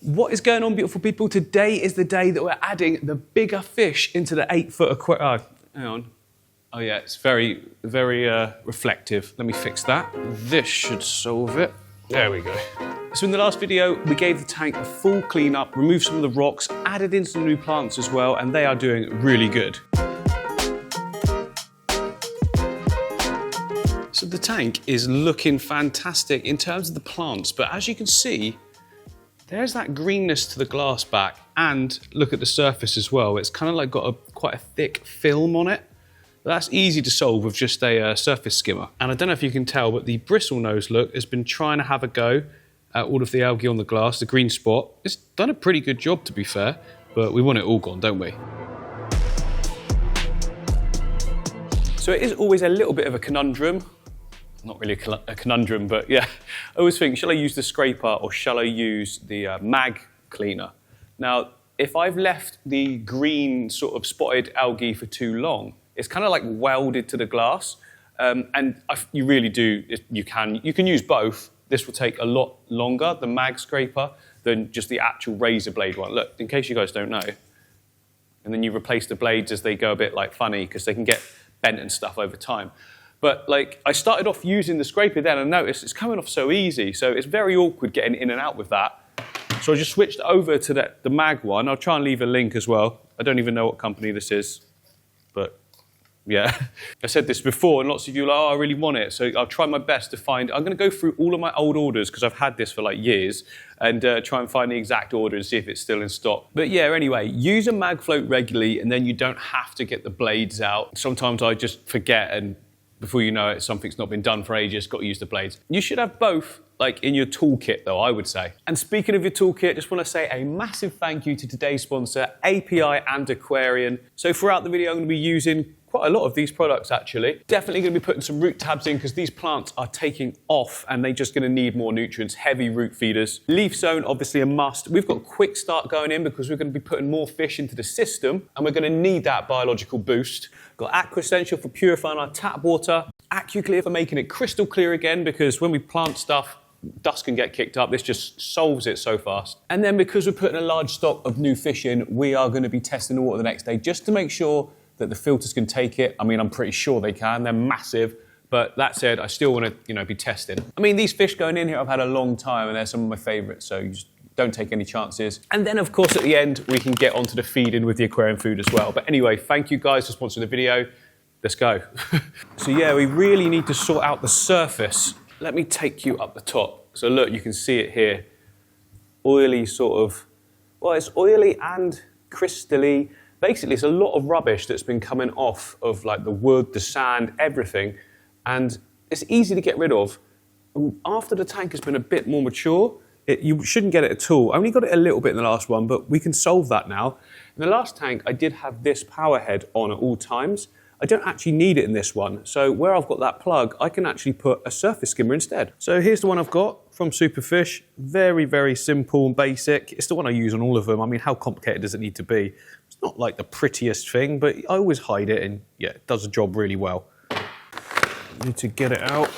What is going on, beautiful people? Today is the day that we're adding the bigger fish into the 8-foot aquarium. Hang on. Oh yeah, it's very, very reflective. Let me fix that. This should solve it. There we go. So in the last video, we gave the tank a full clean up, removed some of the rocks, added in some new plants as well, and they are doing really good. So the tank is looking fantastic in terms of the plants, but as you can see, there's that greenness to the glass back, and look at the surface as well. It's kind of like got quite a thick film on it. That's easy to solve with just a surface skimmer. And I don't know if you can tell, but the bristlenose look has been trying to have a go at all of the algae on the glass, the green spot. It's done a pretty good job, to be fair, but we want it all gone, don't we? So it is always a little bit of a conundrum. Not really a conundrum, but yeah. I always think, shall I use the scraper or shall I use the mag cleaner? Now, if I've left the green sort of spotted algae for too long, it's kind of like welded to the glass. And you really do, you can use both. This will take a lot longer, the mag scraper, than just the actual razor blade one. Look, in case you guys don't know. And then you replace the blades as they go a bit like funny because they can get bent and stuff over time. But like, I started off using the scraper then and noticed it's coming off so easy. So it's very awkward getting in and out with that. So I just switched over to the mag one. I'll try and leave a link as well. I don't even know what company this is, but yeah. I said this before and lots of you are like, oh, I really want it. So I'll try my best to find, I'm gonna go through all of my old orders because I've had this for like years and try and find the exact order and see if it's still in stock. But yeah, anyway, use a mag float regularly and then you don't have to get the blades out. Sometimes I just forget and before you know it, something's not been done for ages, got to use the blades. You should have both like in your toolkit though, I would say. And speaking of your toolkit, just want to say a massive thank you to today's sponsor, API and Aquarian. So throughout the video, I'm going to be using quite a lot of these products actually. Definitely going to be putting some root tabs in because these plants are taking off and they're just going to need more nutrients, heavy root feeders. Leaf zone, obviously a must. We've got quick start going in because we're going to be putting more fish into the system and we're going to need that biological boost. Got Aqua Essential for purifying our tap water. AquaClear for making it crystal clear again because when we plant stuff, dust can get kicked up. This just solves it so fast. And then because we're putting a large stock of new fish in, we are going to be testing the water the next day just to make sure that the filters can take it. I mean, I'm pretty sure they can. They're massive. But that said, I still want to, be testing. I mean, these fish going in here, I've had a long time and they're some of my favorites. So you just don't take any chances. And then, of course, at the end, we can get onto the feeding with the aquarium food as well. But anyway, thank you guys for sponsoring the video. Let's go. So yeah, we really need to sort out the surface. Let me take you up the top. So look, you can see it here. Oily sort of, well, it's oily and crystally. Basically, it's a lot of rubbish that's been coming off of like the wood, the sand, everything. And it's easy to get rid of. After the tank has been a bit more mature, you shouldn't get it at all. I only got it a little bit in the last one, but we can solve that now. In the last tank, I did have this power head on at all times. I don't actually need it in this one. So where I've got that plug, I can actually put a surface skimmer instead. So here's the one I've got from Superfish. Very, very simple and basic. It's the one I use on all of them. I mean, how complicated does it need to be? It's not like the prettiest thing, but I always hide it and yeah, it does the job really well. Need to get it out.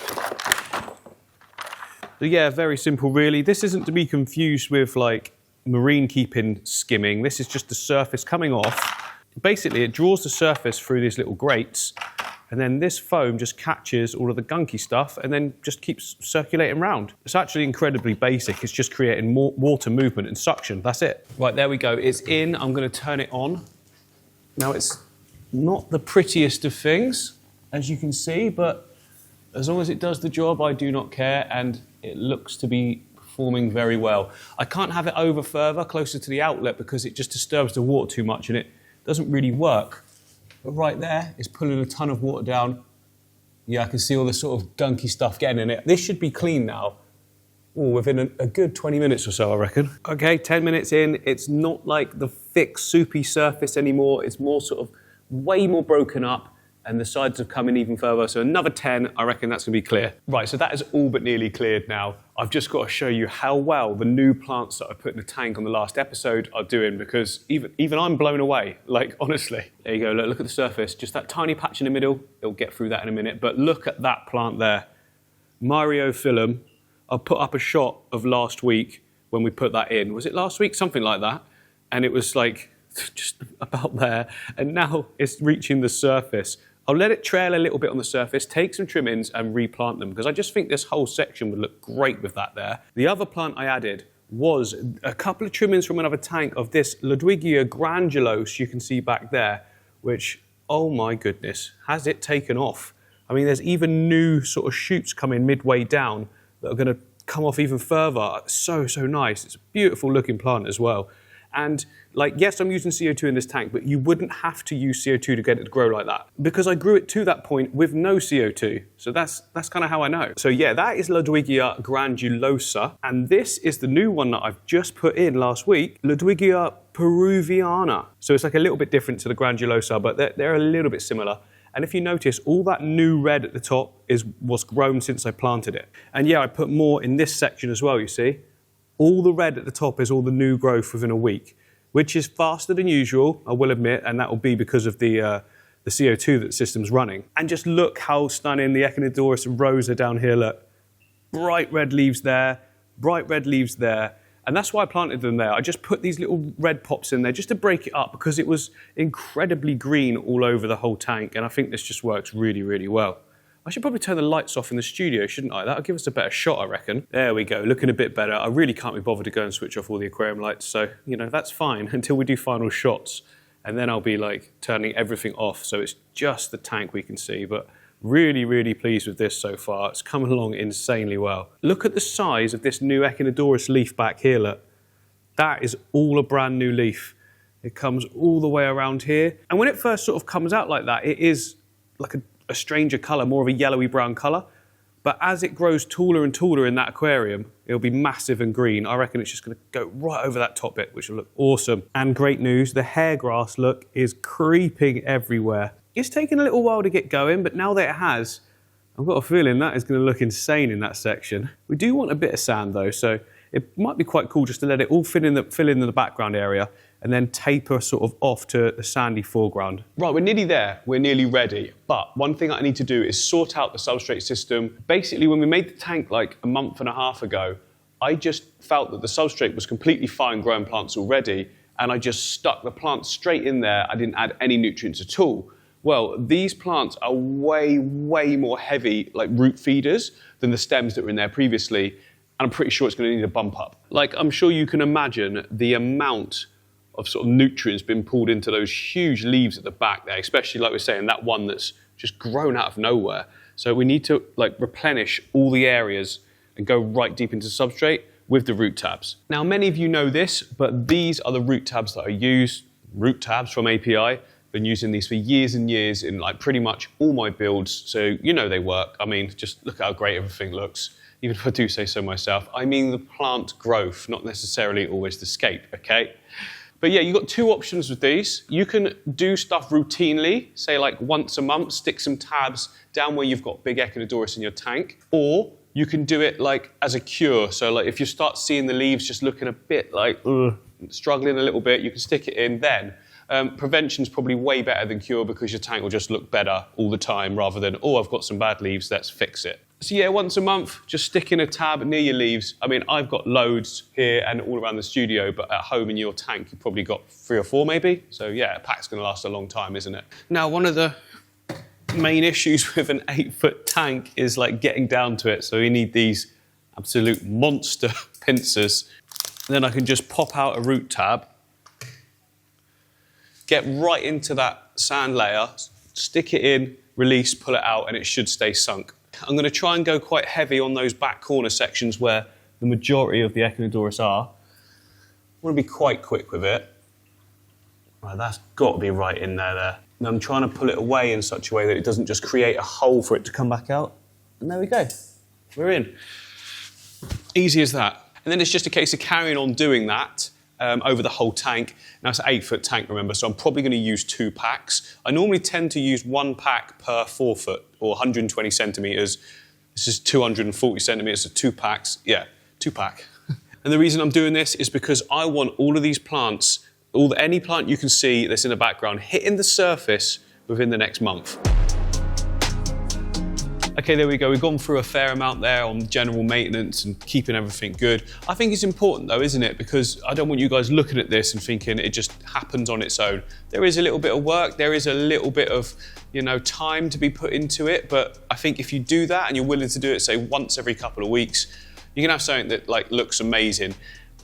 So yeah, very simple really. This isn't to be confused with like marine keeping skimming. This is just the surface coming off. Basically, it draws the surface through these little grates, and then this foam just catches all of the gunky stuff and then just keeps circulating around. It's actually incredibly basic. It's just creating more water movement and suction. That's it. Right, there we go. It's in. I'm going to turn it on. Now, it's not the prettiest of things, as you can see, but as long as it does the job, I do not care, and it looks to be performing very well. I can't have it over further, closer to the outlet, because it just disturbs the water too much, and it doesn't really work. But right there, it's pulling a ton of water down. Yeah, I can see all the sort of gunky stuff getting in it. This should be clean now. Ooh, within a good 20 minutes or so, I reckon. Okay, 10 minutes in, it's not like the thick, soupy surface anymore. It's more sort of way more broken up, and the sides have come in even further. So another 10, I reckon that's gonna be clear. Right, so that is all but nearly cleared now. I've just got to show you how well the new plants that I put in the tank on the last episode are doing, because even I'm blown away, like honestly. There you go, look at the surface, just that tiny patch in the middle. It'll get through that in a minute, but look at that plant there. Myriophyllum. I'll put up a shot of last week when we put that in. Was it last week? Something like that. And it was like just about there. And now it's reaching the surface. I'll let it trail a little bit on the surface, take some trim-ins and replant them because I just think this whole section would look great with that there. The other plant I added was a couple of trim-ins from another tank of this Ludwigia grandulos you can see back there, which, oh my goodness, has it taken off. I mean, there's even new sort of shoots coming midway down that are going to come off even further. So nice. It's a beautiful looking plant as well. And like, yes, I'm using CO2 in this tank, but you wouldn't have to use CO2 to get it to grow like that because I grew it to that point with no CO2. So that's kind of how I know. So yeah, that is Ludwigia grandulosa. And this is the new one that I've just put in last week, Ludwigia peruviana. So it's like a little bit different to the grandulosa, but they're a little bit similar. And if you notice, all that new red at the top was grown since I planted it. And yeah, I put more in this section as well, you see. All the red at the top is all the new growth within a week, which is faster than usual, I will admit, and that will be because of the CO2 that the system's running. And just look how stunning the Echinodorus and Rosa down here look. Bright red leaves there, bright red leaves there. And that's why I planted them there. I just put these little red pops in there just to break it up because it was incredibly green all over the whole tank. And I think this just works really, really well. I should probably turn the lights off in the studio, shouldn't I? That'll give us a better shot, I reckon. There we go, looking a bit better. I really can't be bothered to go and switch off all the aquarium lights. So, you know, that's fine until we do final shots. And then I'll be like turning everything off. So it's just the tank we can see. But really, really pleased with this so far. It's coming along insanely well. Look at the size of this new Echinodorus leaf back here, look. That is all a brand new leaf. It comes all the way around here. And when it first sort of comes out like that, it is like a stranger colour, more of a yellowy brown colour. But as it grows taller and taller in that aquarium, it'll be massive and green. I reckon it's just going to go right over that top bit, which will look awesome. And great news, the hair grass, look, is creeping everywhere. It's taken a little while to get going, but now that it has, I've got a feeling that is going to look insane in that section. We do want a bit of sand though, so it might be quite cool just to let it all fill in the background area and then taper sort of off to the sandy foreground. Right, we're nearly there, we're nearly ready. But one thing I need to do is sort out the substrate system. Basically, when we made the tank like a month and a half ago, I just felt that the substrate was completely fine growing plants already, and I just stuck the plants straight in there. I didn't add any nutrients at all. Well, these plants are way more heavy, like root feeders, than the stems that were in there previously, and I'm pretty sure it's going to need a bump up. Like, I'm sure you can imagine the amount of sort of nutrients being pulled into those huge leaves at the back there, especially like we're saying, that one that's just grown out of nowhere. So we need to like replenish all the areas and go right deep into substrate with the root tabs. Now, many of you know this, but these are the root tabs that I use, root tabs from API. Been using these for years and years in like pretty much all my builds, so you know they work. I mean, just look how great everything looks, even if I do say so myself. I mean the plant growth, not necessarily always the scape, okay? But yeah, you've got two options with these. You can do stuff routinely, say like once a month, stick some tabs down where you've got big Echinodorus in your tank, or you can do it like as a cure. So like if you start seeing the leaves just looking a bit like, struggling a little bit, you can stick it in then. Prevention's probably way better than cure because your tank will just look better all the time rather than, oh, I've got some bad leaves, let's fix it. So yeah, once a month, just stick in a tab near your leaves. I mean, I've got loads here and all around the studio, but at home in your tank, you've probably got 3 or 4 maybe. So yeah, a pack's gonna last a long time, isn't it? Now, one of the main issues with an 8-foot tank is like getting down to it. So you need these absolute monster pincers. And then I can just pop out a root tab, get right into that sand layer, stick it in, release, pull it out, and it should stay sunk. I'm going to try and go quite heavy on those back corner sections where the majority of the Echinodorus are. I want to be quite quick with it. Right, that's got to be right in there. And I'm trying to pull it away in such a way that it doesn't just create a hole for it to come back out. And there we go. We're in. Easy as that. And then it's just a case of carrying on doing that over the whole tank. Now it's an 8-foot tank, remember, so I'm probably going to use 2 packs. I normally tend to use 1 pack per 4 foot or 120 centimetres. This is 240 centimetres, so 2 packs. Yeah, 2 pack. And the reason I'm doing this is because I want all of these plants, any plant you can see that's in the background, hitting the surface within the next month. Okay, there we go. We've gone through a fair amount there on general maintenance and keeping everything good. I think it's important though, isn't it? Because I don't want you guys looking at this and thinking it just happens on its own. There is a little bit of work, there is a little bit of, you know, time to be put into it, but I think if you do that and you're willing to do it, say once every couple of weeks, you can have something that like looks amazing.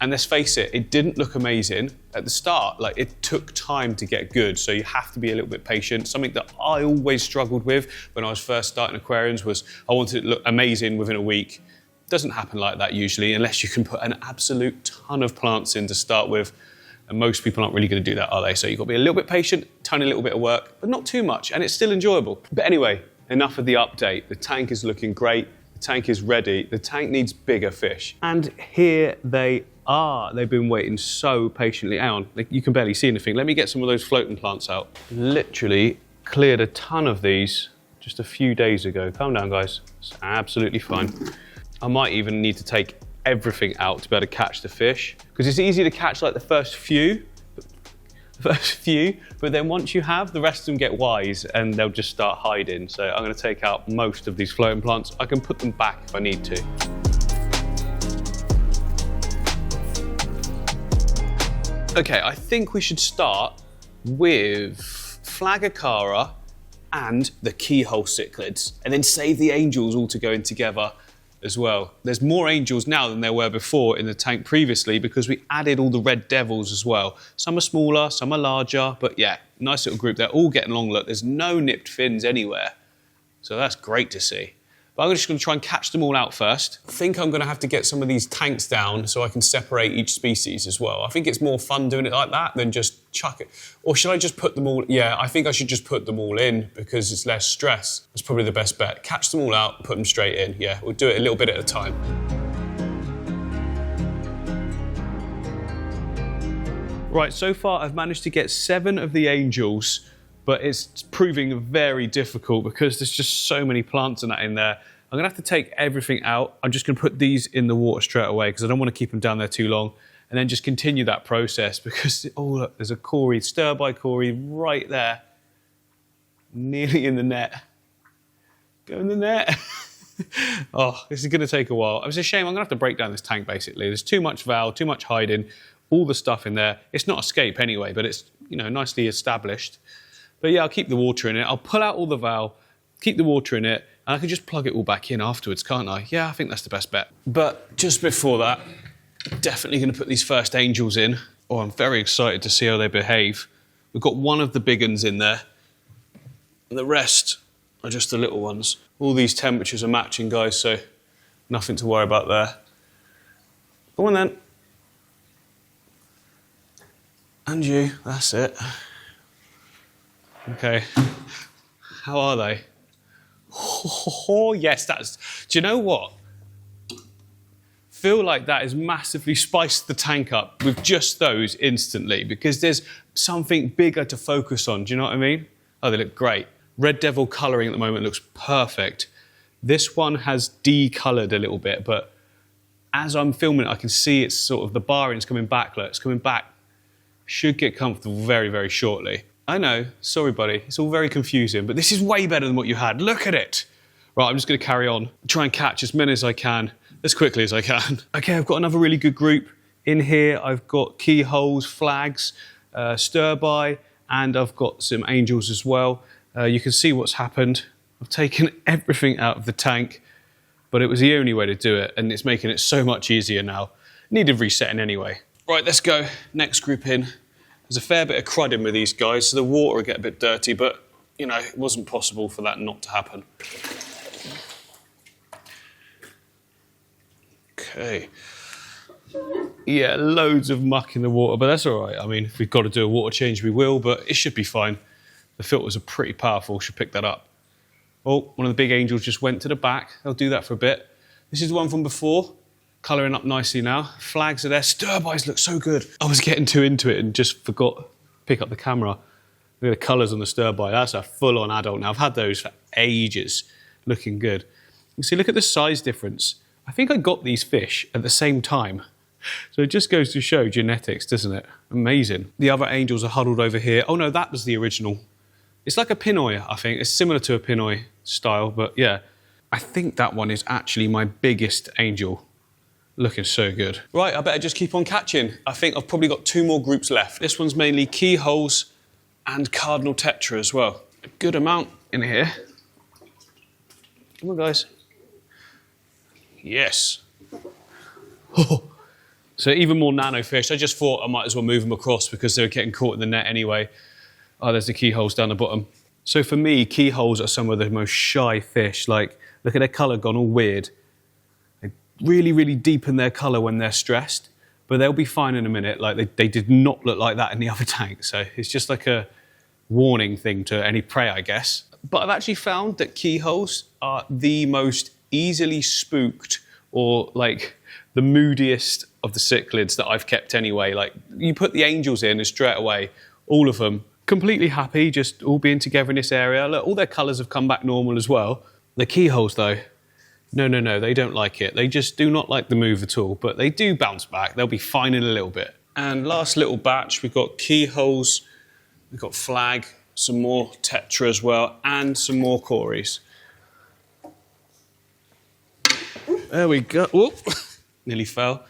And let's face it, it didn't look amazing at the start. Like, it took time to get good, so you have to be a little bit patient. Something that I always struggled with when I was first starting aquariums was I wanted it to look amazing within a week. It doesn't happen like that usually, unless you can put an absolute ton of plants in to start with. And most people aren't really going to do that, are they? So you've got to be a little bit patient, tiny little bit of work, but not too much, and it's still enjoyable. But anyway, enough of the update. The tank is looking great. The tank is ready. The tank needs bigger fish. And here they are. They've been waiting so patiently. Hang on, you can barely see anything. Let me get some of those floating plants out. Literally cleared a ton of these just a few days ago. Calm down, guys. It's absolutely fine. I might even need to take everything out to be able to catch the fish, because it's easy to catch like the first few, but then once you have, the rest of them get wise and they'll just start hiding. So I'm going to take out most of these floating plants. I can put them back if I need to. Okay, I think we should start with Flagacara and the keyhole cichlids, and then save the angels all to go in together as well. There's more angels now than there were before in the tank previously, because we added all the red devils as well. Some are smaller, some are larger, but yeah, nice little group. They're all getting along. Look, there's no nipped fins anywhere. So that's great to see. But I'm just going to try and catch them all out first. I think I'm going to have to get some of these tanks down so I can separate each species as well. I think it's more fun doing it like that than just chuck it. Or should I just put them all? Yeah, I think I should just put them all in because it's less stress. That's probably the best bet. Catch them all out, put them straight in. Yeah, we'll do it a little bit at a time. Right, so far I've managed to get 7 of the angels, but it's proving very difficult because there's just so many plants and that in there. I'm gonna have to take everything out. I'm just gonna put these in the water straight away because I don't want to keep them down there too long, and then just continue that process because, oh look, there's a Cory, stir-by Cory right there, nearly in the net. Go in the net. Oh, this is gonna take a while. It's a shame, I'm gonna have to break down this tank basically. There's too much valve, too much hiding, all the stuff in there. It's not escape anyway, but it's, you know, nicely established. But yeah, I'll keep the water in it. I'll pull out all the valve, keep the water in it, and I can just plug it all back in afterwards, can't I? Yeah, I think that's the best bet. But just before that, definitely going to put these first angels in. Oh, I'm very excited to see how they behave. We've got one of the big ones in there, and the rest are just the little ones. All these temperatures are matching, guys, so nothing to worry about there. Go on then. And you, that's it. Okay, how are they? Oh, yes, that's, do you know what? Feel like that has massively spiced the tank up with just those instantly because there's something bigger to focus on, do you know what I mean? Oh, they look great. Red Devil colouring at the moment looks perfect. This one has decoloured a little bit, but as I'm filming it, I can see it's sort of, the barring's coming back, look, it's coming back. Should get comfortable very, very shortly. I know, sorry buddy, it's all very confusing, but this is way better than what you had. Look at it. Right, I'm just gonna carry on. Try and catch as many as I can, as quickly as I can. Okay, I've got another really good group in here. I've got keyholes, flags, stir-by, and I've got some angels as well. You can see what's happened. I've taken everything out of the tank, but it was the only way to do it, and it's making it so much easier now. Needed resetting anyway. Right, let's go. Next group in. There's a fair bit of crud in with these guys, so the water will get a bit dirty, but, you know, it wasn't possible for that not to happen. Okay. Yeah, loads of muck in the water, but that's all right. I mean, if we've got to do a water change, we will, but it should be fine. The filters are pretty powerful, should pick that up. Oh, one of the big angels just went to the back. They'll do that for a bit. This is the one from before. Colouring up nicely now. Flags are there. Stir-bys look so good. I was getting too into it and just forgot to pick up the camera. Look at the colours on the stir-by. That's a full-on adult now. I've had those for ages. Looking good. You see, look at the size difference. I think I got these fish at the same time. So it just goes to show genetics, doesn't it? Amazing. The other angels are huddled over here. Oh no, that was the original. It's like a pinoy, I think. It's similar to a pinoy style, but yeah. I think that one is actually my biggest angel. Looking so good. Right, I better just keep on catching. I think I've probably got 2 more groups left. This one's mainly keyholes and cardinal tetra as well. A good amount in here. Come on, guys. Yes. Oh. So even more nano fish. I just thought I might as well move them across because they were getting caught in the net anyway. Oh, there's the keyholes down the bottom. So for me, keyholes are some of the most shy fish. Like, look at their colour gone all weird. They really, really deepen their colour when they're stressed, but they'll be fine in a minute. Like, they did not look like that in the other tank. So it's just like a warning thing to any prey, I guess. But I've actually found that keyholes are the most easily spooked, or like the moodiest of the cichlids that I've kept anyway. Like, you put the angels in and straight away, all of them completely happy, just all being together in this area. Look, all their colours have come back normal as well. The keyholes though, no, they don't like it. They just do not like the move at all, but they do bounce back. They'll be fine in a little bit. And last little batch, we've got keyholes, we've got flag, some more tetra as well, and some more cories. There we go. Whoop, nearly fell.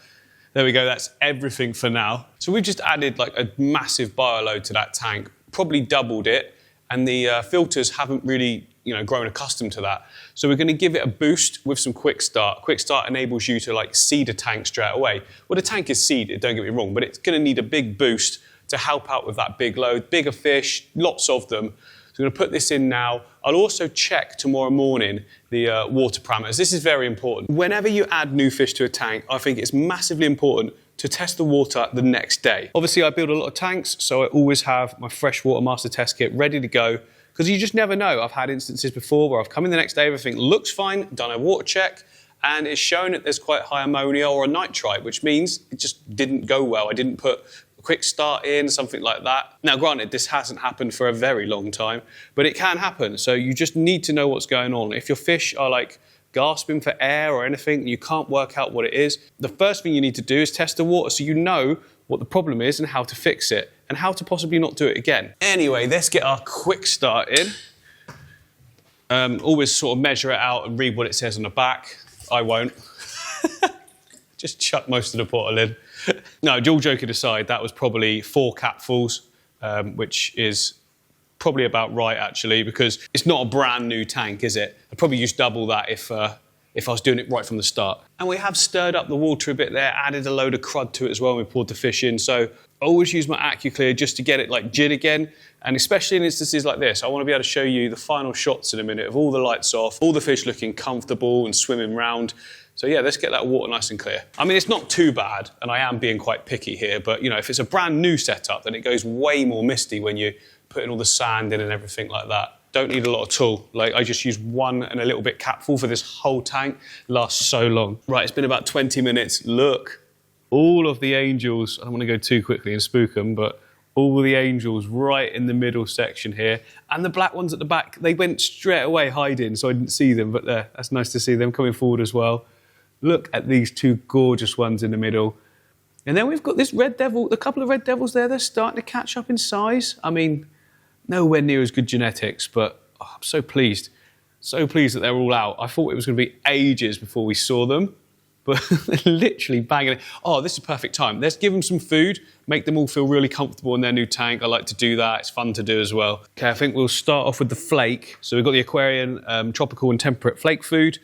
There we go, that's everything for now. So we've just added like a massive bioload to that tank, probably doubled it, and the filters haven't really, grown accustomed to that. So we're gonna give it a boost with some quick start. Quick start enables you to like seed a tank straight away. Well, the tank is seeded, don't get me wrong, but it's gonna need a big boost to help out with that big load, bigger fish, lots of them. So I'm going to put this in now. I'll also check tomorrow morning the water parameters. This is very important. Whenever you add new fish to a tank, I think it's massively important to test the water the next day. Obviously, I build a lot of tanks, so I always have my freshwater master test kit ready to go, because you just never know. I've had instances before where I've come in the next day, everything looks fine, done a water check, and it's shown that there's quite high ammonia or a nitrite, which means it just didn't go well. I didn't put quick start in, something like that. Now, granted, this hasn't happened for a very long time, but it can happen. So you just need to know what's going on. If your fish are like gasping for air or anything, you can't work out what it is, the first thing you need to do is test the water so you know what the problem is and how to fix it and how to possibly not do it again. Anyway, let's get our quick start in. Always sort of measure it out and read what it says on the back. I won't. Just chuck most of the bottle in. No, all joking aside, that was probably 4 capfuls, which is probably about right, actually, because it's not a brand new tank, is it? I'd probably use double that if I was doing it right from the start. And we have stirred up the water a bit there, added a load of crud to it as well when we poured the fish in. So I always use my AquaClear just to get it like jig again. And especially in instances like this, I want to be able to show you the final shots in a minute of all the lights off, all the fish looking comfortable and swimming round. So yeah, let's get that water nice and clear. I mean, it's not too bad, and I am being quite picky here, but if it's a brand new setup, then it goes way more misty when you're putting all the sand in and everything like that. Don't need a lot at all. Like, I just use 1 and a little bit capful for this whole tank. Lasts so long. Right, it's been about 20 minutes. Look, all of the angels, I don't want to go too quickly and spook them, but all the angels right in the middle section here. And the black ones at the back, they went straight away hiding, so I didn't see them, but there, that's nice to see them coming forward as well. Look at these 2 gorgeous ones in the middle. And then we've got this red devil, a couple of red devils there, they're starting to catch up in size. I mean, nowhere near as good genetics, but I'm so pleased. So pleased that they're all out. I thought it was going to be ages before we saw them, but they're literally banging it. Oh, this is perfect time. Let's give them some food, make them all feel really comfortable in their new tank. I like to do that. It's fun to do as well. Okay, I think we'll start off with the flake. So we've got the Aquarian tropical and temperate flake food.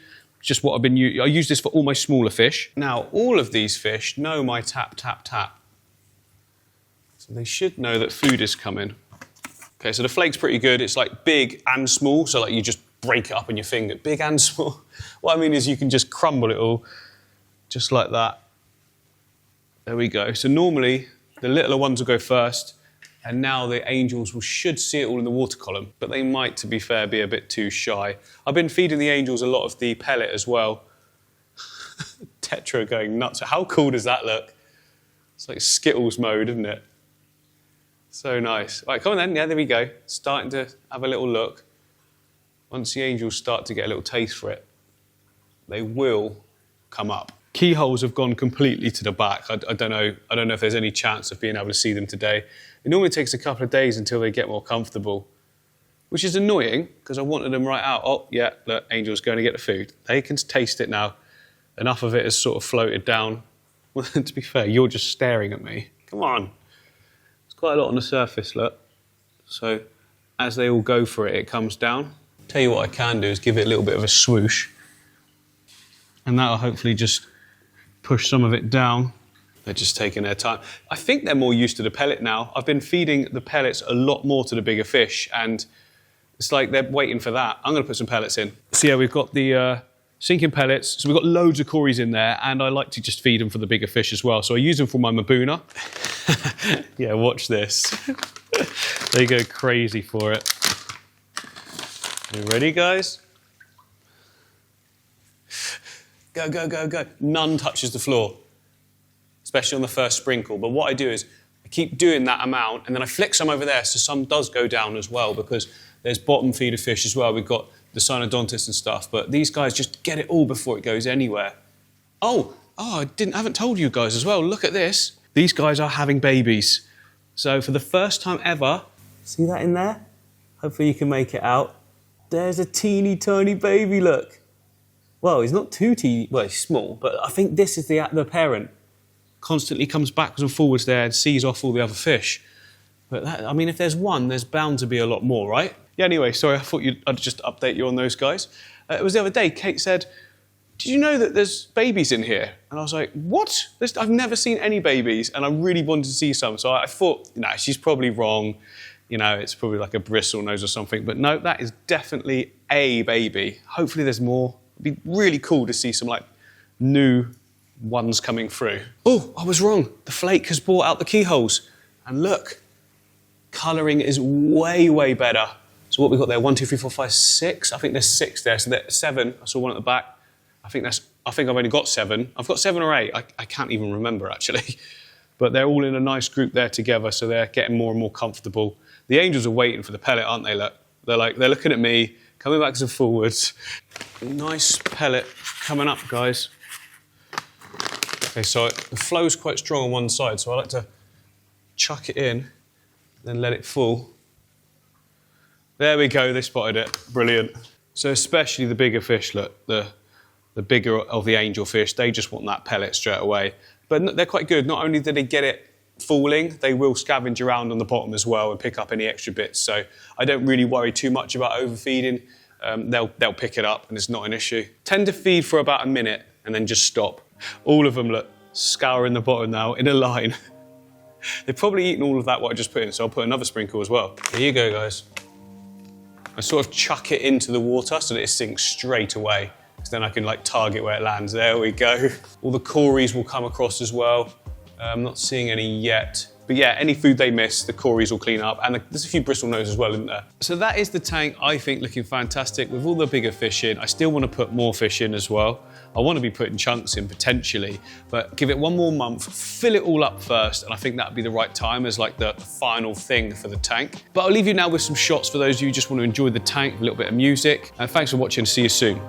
Just what I've been using. I use this for all my smaller fish. Now, all of these fish know my tap, tap, tap. So they should know that food is coming. Okay, so the flake's pretty good. It's like big and small, so like you just break it up on your finger. Big and small. What I mean is you can just crumble it all, just like that. There we go. So normally, the littler ones will go first, and now the angels should see it all in the water column, but they might, to be fair, be a bit too shy. I've been feeding the angels a lot of the pellet as well. Tetra going nuts. How cool does that look? It's like Skittles mode, isn't it? So nice. All right, come on then. Yeah, there we go. Starting to have a little look. Once the angels start to get a little taste for it, they will come up. Keyholes have gone completely to the back. I don't know if there's any chance of being able to see them today. It normally takes a couple of days until they get more comfortable. which is annoying because I wanted them right out. Oh, yeah, look, Angel's going to get the food. They can taste it now. Enough of it has sort of floated down. Well, to be fair, you're just staring at me. Come on. There's quite a lot on the surface, look. So as they all go for it, it comes down. Tell you what I can do is give it a little bit of a swoosh. And that'll hopefully just push some of it down. They're just taking their time. I think they're more used to the pellet now. I've been feeding the pellets a lot more to the bigger fish, and it's like they're waiting for that. I'm going to put some pellets in. So yeah, we've got the sinking pellets. So we've got loads of cories in there, and I like to just feed them for the bigger fish as well. So I use them for my Mabuna. Yeah, watch this. They go crazy for it. You ready, guys? Go, go, go, go. None touches the floor, especially on the first sprinkle. But what I do is I keep doing that amount, and then I flick some over there, so some does go down as well, because there's bottom feeder fish as well. We've got the cynodontis and stuff, but these guys just get it all before it goes anywhere. Oh, I haven't told you guys as well. Look at this. These guys are having babies. So for the first time ever, see that in there? Hopefully you can make it out. There's a teeny tiny baby, look. Well, he's not too teeny, well, he's small, but I think this is the parent. Constantly comes backwards and forwards there and sees off all the other fish. But that, I mean, if there's one, there's bound to be a lot more, right? Yeah, anyway, sorry, I thought I'd just update you on those guys. It was the other day, Kate said, did you know that there's babies in here? And I was like, what? I've never seen any babies, and I really wanted to see some. So I thought, nah, she's probably wrong. You know, it's probably like a bristle nose or something. But no, that is definitely a baby. Hopefully there's more. It'd be really cool to see some like new ones coming through. Oh, I was wrong. The flake has brought out the keyholes. And look, colouring is way, way better. So what we've got there, 1, 2, 3, 4, 5, 6. I think there's 6 there. So there's 7. I saw one at the back. I think I've only got 7. I've got 7 or 8. I can't even remember actually. But they're all in a nice group there together, so they're getting more and more comfortable. The angels are waiting for the pellet, aren't they? Look, they're looking at me, coming backwards and forwards. Nice pellet coming up, guys. Okay, so the flow's quite strong on one side, so I like to chuck it in, then let it fall. There we go, they spotted it. Brilliant. So especially the bigger fish, look, the bigger of the angel fish, they just want that pellet straight away. But they're quite good. Not only do they get it falling, they will scavenge around on the bottom as well and pick up any extra bits. So I don't really worry too much about overfeeding. They'll pick it up and it's not an issue. Tend to feed for about a minute and then just stop. All of them, look, scouring the bottom now in a line. They've probably eaten all of that what I just put in, so I'll put another sprinkle as well. Here you go, guys. I sort of chuck it into the water so that it sinks straight away. So then I can like target where it lands. There we go. All the cories will come across as well. I'm not seeing any yet. But yeah, any food they miss, the cories will clean up. And there's a few bristle nose as well, isn't there? So that is the tank, I think, looking fantastic with all the bigger fish in. I still want to put more fish in as well. I want to be putting chunks in potentially, but give it 1 more month, fill it all up first, and I think that'd be the right time as like the final thing for the tank. But I'll leave you now with some shots for those of you who just want to enjoy the tank, a little bit of music. And thanks for watching, see you soon.